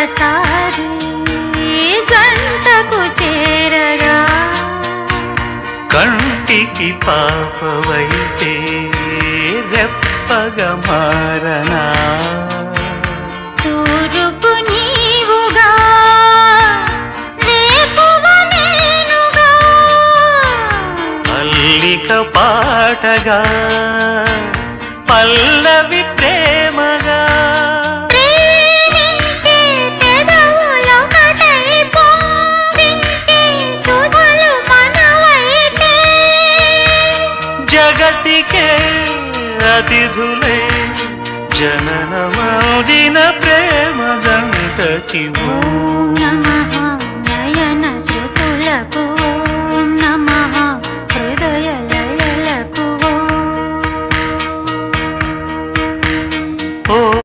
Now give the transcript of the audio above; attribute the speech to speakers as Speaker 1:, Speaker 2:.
Speaker 1: ఒక్కసారి గంటకు చేరగా
Speaker 2: కంటికి పాపవైతే రెప్పగా మారనా
Speaker 1: తూరుపు నీవుగా రేపువ నేనుగా
Speaker 2: అల్లిక పాటగా పల్లవి ప్రేమగా
Speaker 1: ప్రేమించే పెదవులొకటై పొంగించే సుధలు మనవైతే
Speaker 2: జగతికే అతిథులే జననమౌదిన ప్రేమ జంటకి
Speaker 1: ఓం నమః